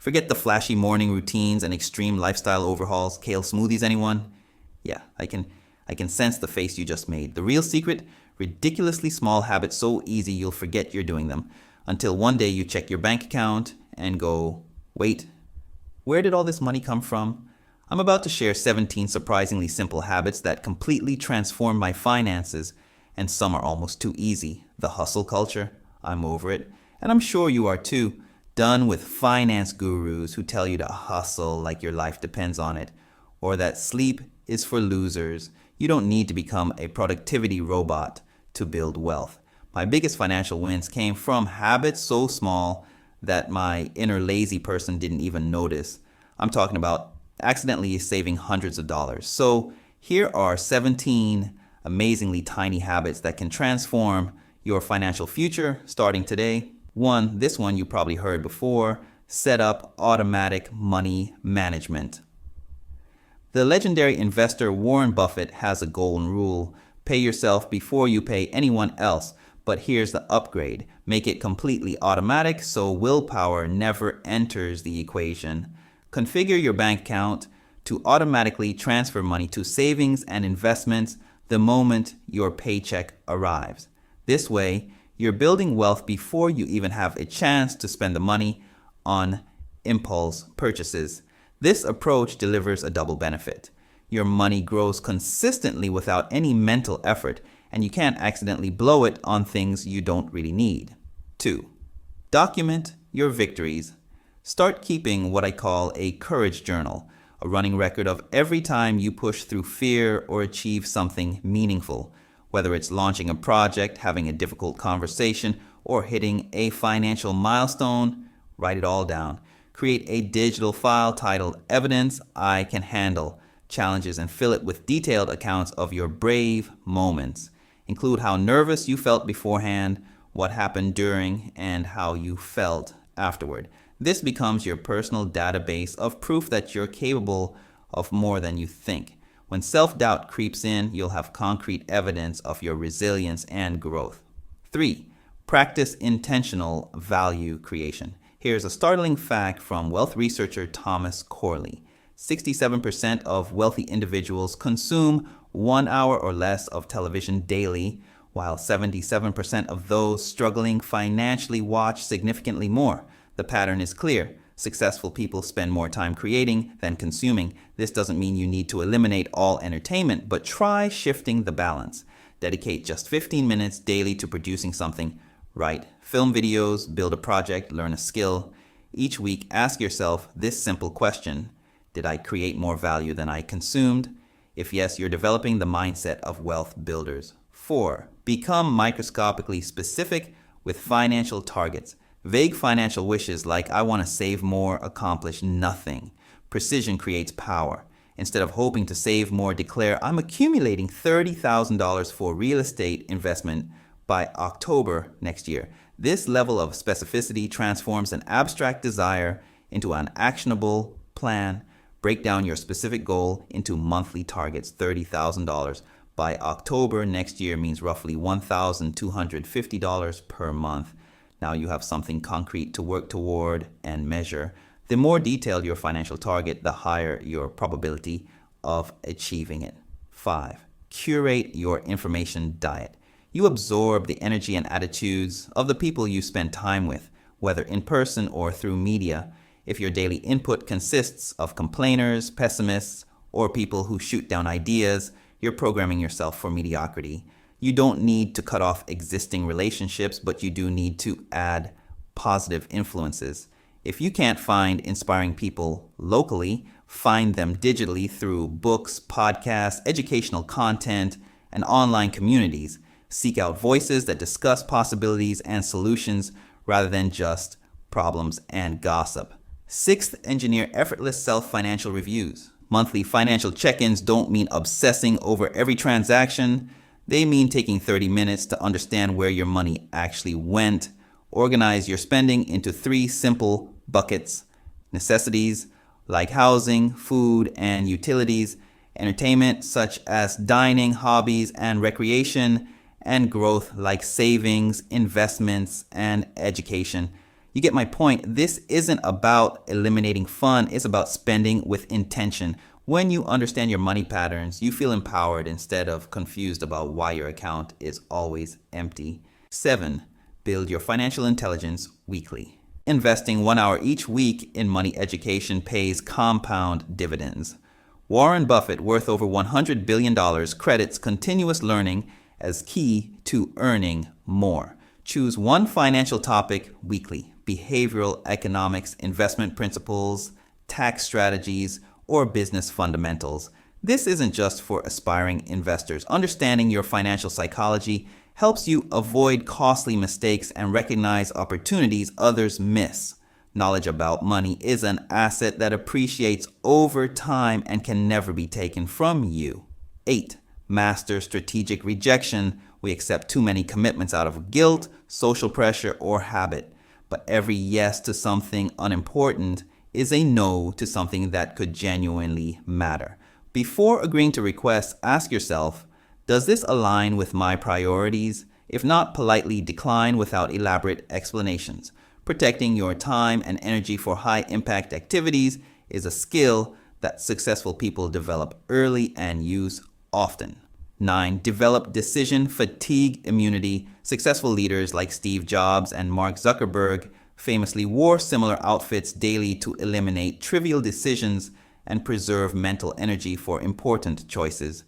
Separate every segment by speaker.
Speaker 1: Forget the flashy morning routines and extreme lifestyle overhauls. Kale smoothies, anyone? Yeah, I can sense the face you just made. The real secret? Ridiculously small habits so easy you'll forget you're doing them until one day you check your bank account and go, wait, where did all this money come from? I'm about to share 17 surprisingly simple habits that completely transform my finances, and some are almost too easy. The hustle culture, I'm over it, and I'm sure you are too. Done with finance gurus who tell you to hustle like your life depends on it, or that sleep is for losers. You don't need to become a productivity robot to build wealth. My biggest financial wins came from habits so small that my inner lazy person didn't even notice. I'm talking about accidentally saving hundreds of dollars. So here are 17 amazingly tiny habits that can transform your financial future starting today. This one you probably heard before: set up automatic money management. The legendary investor Warren Buffett has a golden rule: pay yourself before you pay anyone else. But here's the upgrade: make it completely automatic so willpower never enters the equation. Configure your bank account to automatically transfer money to savings and investments the moment your paycheck arrives. This way, you're building wealth before you even have a chance to spend the money on impulse purchases. This approach delivers a double benefit. Your money grows consistently without any mental effort, and you can't accidentally blow it on things you don't really need. 2. Document your victories. Start keeping what I call a courage journal, a running record of every time you push through fear or achieve something meaningful. Whether it's launching a project, having a difficult conversation, or hitting a financial milestone, write it all down. Create a digital file titled Evidence I Can Handle Challenges and fill it with detailed accounts of your brave moments. Include how nervous you felt beforehand, what happened during, and how you felt afterward. This becomes your personal database of proof that you're capable of more than you think. When self-doubt creeps in, you'll have concrete evidence of your resilience and growth. 3. Practice intentional value creation. Here's a startling fact from wealth researcher Thomas Corley. 67% of wealthy individuals consume 1 hour or less of television daily, while 77% of those struggling financially watch significantly more. The pattern is clear. Successful people spend more time creating than consuming. This doesn't mean you need to eliminate all entertainment, but try shifting the balance. Dedicate just 15 minutes daily to producing something. Write, film videos, build a project, learn a skill. Each week, ask yourself this simple question: did I create more value than I consumed? If yes, you're developing the mindset of wealth builders. 4. Become microscopically specific with financial targets. Vague financial wishes like "I want to save more" accomplish nothing. Precision creates power. Instead of hoping to save more, declare, "I'm accumulating $30,000 for real estate investment by October next year." This level of specificity transforms an abstract desire into an actionable plan. Break down your specific goal into monthly targets. $30,000 by October next year means roughly $1,250 per month. Now you have something concrete to work toward and measure. The more detailed your financial target, the higher your probability of achieving it. 5. Curate your information diet. You absorb the energy and attitudes of the people you spend time with, whether in person or through media. If your daily input consists of complainers, pessimists, or people who shoot down ideas, you're programming yourself for mediocrity. You don't need to cut off existing relationships, but you do need to add positive influences. If you can't find inspiring people locally, find them digitally through books, podcasts, educational content, and online communities. Seek out voices that discuss possibilities and solutions rather than just problems and gossip. 6th, engineer effortless self-financial reviews. Monthly financial check-ins don't mean obsessing over every transaction. They mean taking 30 minutes to understand where your money actually went. Organize your spending into 3 simple buckets: necessities like housing, food, and utilities; entertainment such as dining, hobbies, and recreation; and growth like savings, investments, and education. You get my point. This isn't about eliminating fun, it's about spending with intention. When you understand your money patterns, you feel empowered instead of confused about why your account is always empty. 7. Build your financial intelligence weekly. Investing 1 hour each week in money education pays compound dividends. Warren Buffett, worth over $100 billion, credits continuous learning as key to earning more. Choose one financial topic weekly: behavioral economics, investment principles, tax strategies, or business fundamentals. This isn't just for aspiring investors. Understanding your financial psychology helps you avoid costly mistakes and recognize opportunities others miss. Knowledge about money is an asset that appreciates over time and can never be taken from you. 8. Master strategic rejection. We accept too many commitments out of guilt, social pressure, or habit. But every yes to something unimportant is a no to something that could genuinely matter. Before agreeing to requests, ask yourself, does this align with my priorities? If not, politely decline without elaborate explanations. Protecting your time and energy for high-impact activities is a skill that successful people develop early and use often. 9. Develop decision fatigue immunity. Successful leaders like Steve Jobs and Mark Zuckerberg famously wore similar outfits daily to eliminate trivial decisions and preserve mental energy for important choices.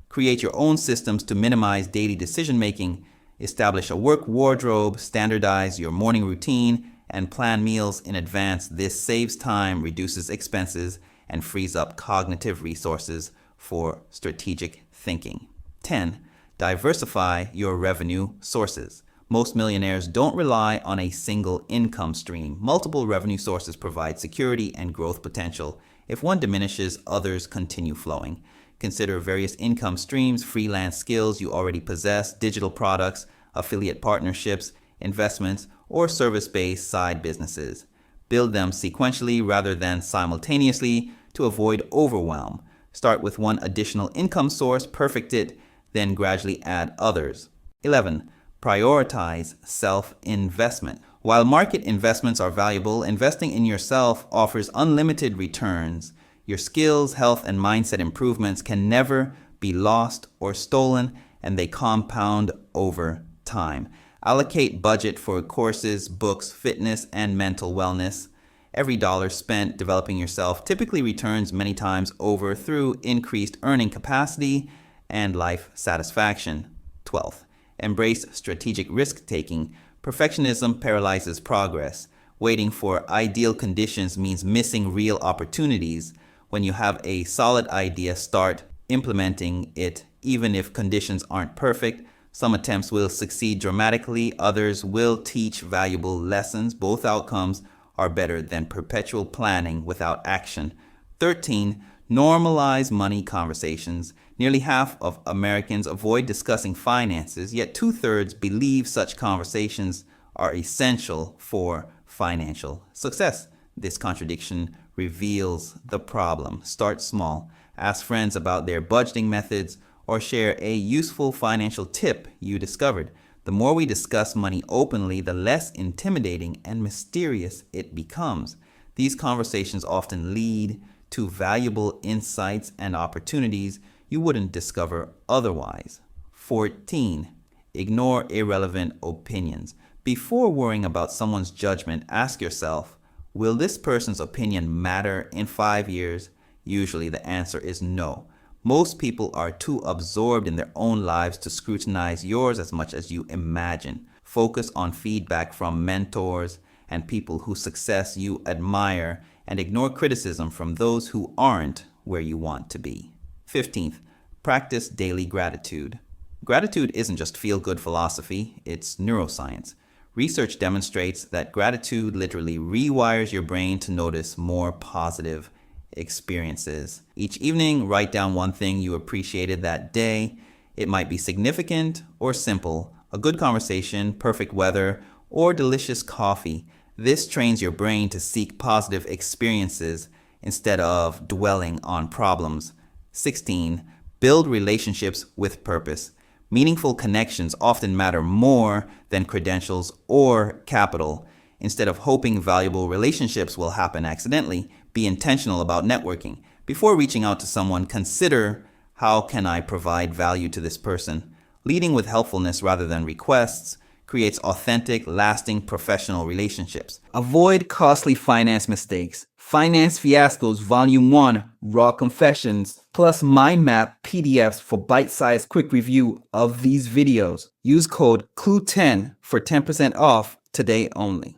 Speaker 1: Create your own systems to minimize daily decision-making. Establish a work wardrobe, standardize your morning routine, and plan meals in advance. This saves time, reduces expenses, and frees up cognitive resources for strategic thinking. 10. Diversify your revenue sources. Most millionaires don't rely on a single income stream. Multiple revenue sources provide security and growth potential. If one diminishes, others continue flowing. Consider various income streams, freelance skills you already possess, digital products, affiliate partnerships, investments, or service-based side businesses. Build them sequentially rather than simultaneously to avoid overwhelm. Start with one additional income source, perfect it, then gradually add others. 11. Prioritize self-investment. While market investments are valuable, investing in yourself offers unlimited returns. Your skills, health, and mindset improvements can never be lost or stolen, and they compound over time. Allocate budget for courses, books, fitness, and mental wellness. Every dollar spent developing yourself typically returns many times over through increased earning capacity and life satisfaction. 12. Embrace strategic risk-taking. Perfectionism paralyzes progress. Waiting for ideal conditions means missing real opportunities. When you have a solid idea, start implementing it, even if conditions aren't perfect. Some attempts will succeed dramatically, others will teach valuable lessons. Both outcomes are better than perpetual planning without action. 13. Normalize money conversations. Nearly half of Americans avoid discussing finances, yet 2/3 believe such conversations are essential for financial success. This contradiction reveals the problem. Start small. Ask friends about their budgeting methods or share a useful financial tip you discovered. The more we discuss money openly, the less intimidating and mysterious it becomes. These conversations often lead to valuable insights and opportunities you wouldn't discover otherwise. 14. Ignore irrelevant opinions. Before worrying about someone's judgment, ask yourself, will this person's opinion matter in 5 years? Usually the answer is no. Most people are too absorbed in their own lives to scrutinize yours as much as you imagine. Focus on feedback from mentors and people whose success you admire, and ignore criticism from those who aren't where you want to be. 15th, practice daily gratitude. Gratitude isn't just feel-good philosophy, it's neuroscience. Research demonstrates that gratitude literally rewires your brain to notice more positive experiences. Each evening, write down one thing you appreciated that day. It might be significant or simple, a good conversation, perfect weather, or delicious coffee. This trains your brain to seek positive experiences instead of dwelling on problems. 16. Build relationships with purpose. Meaningful connections often matter more than credentials or capital. Instead of hoping valuable relationships will happen accidentally, be intentional about networking. Before reaching out to someone, consider, how can I provide value to this person? Leading with helpfulness rather than requests creates authentic, lasting professional relationships. Avoid costly finance mistakes. Finance Fiascos Volume 1 Raw Confessions plus mind map PDFs for bite-sized quick review of these videos. Use code CLUE10 for 10% off today only.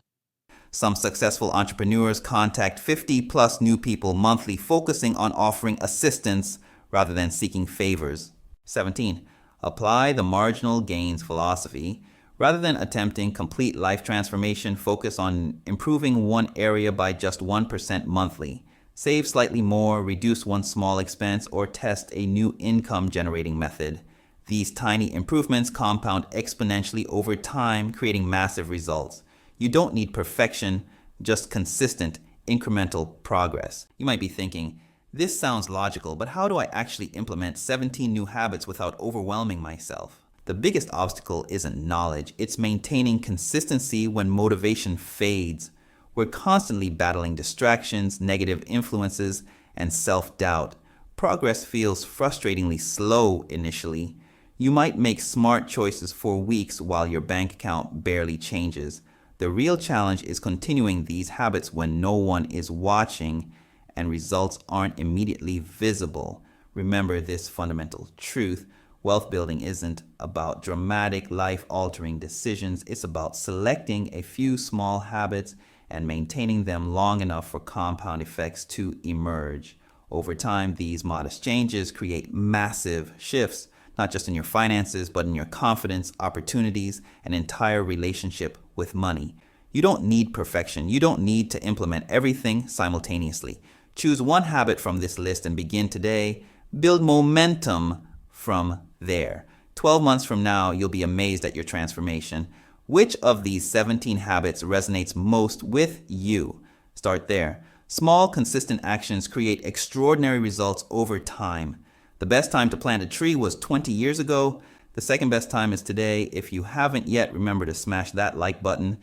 Speaker 1: Some successful entrepreneurs contact 50 plus new people monthly, focusing on offering assistance rather than seeking favors. 17. Apply the marginal gains philosophy. Rather than attempting complete life transformation, focus on improving one area by just 1% monthly. Save slightly more, reduce one small expense, or test a new income generating method. These tiny improvements compound exponentially over time, creating massive results. You don't need perfection, just consistent, incremental progress. You might be thinking, this sounds logical, but how do I actually implement 17 new habits without overwhelming myself? The biggest obstacle isn't knowledge, it's maintaining consistency when motivation fades. We're constantly battling distractions, negative influences, and self-doubt. Progress feels frustratingly slow initially. You might make smart choices for weeks while your bank account barely changes. The real challenge is continuing these habits when no one is watching and results aren't immediately visible. Remember this fundamental truth. Wealth building isn't about dramatic, life-altering decisions. It's about selecting a few small habits and maintaining them long enough for compound effects to emerge. Over time, these modest changes create massive shifts, not just in your finances, but in your confidence, opportunities, and entire relationship with money. You don't need perfection. You don't need to implement everything simultaneously. Choose one habit from this list and begin today. Build momentum from there. 12 months from now, you'll be amazed at your transformation. Which of these 17 habits resonates most with you? Start there. Small, consistent actions create extraordinary results over time. The best time to plant a tree was 20 years ago. The second best time is today. If you haven't yet, remember to smash that like button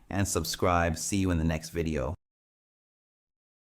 Speaker 1: and subscribe. See you in the next video.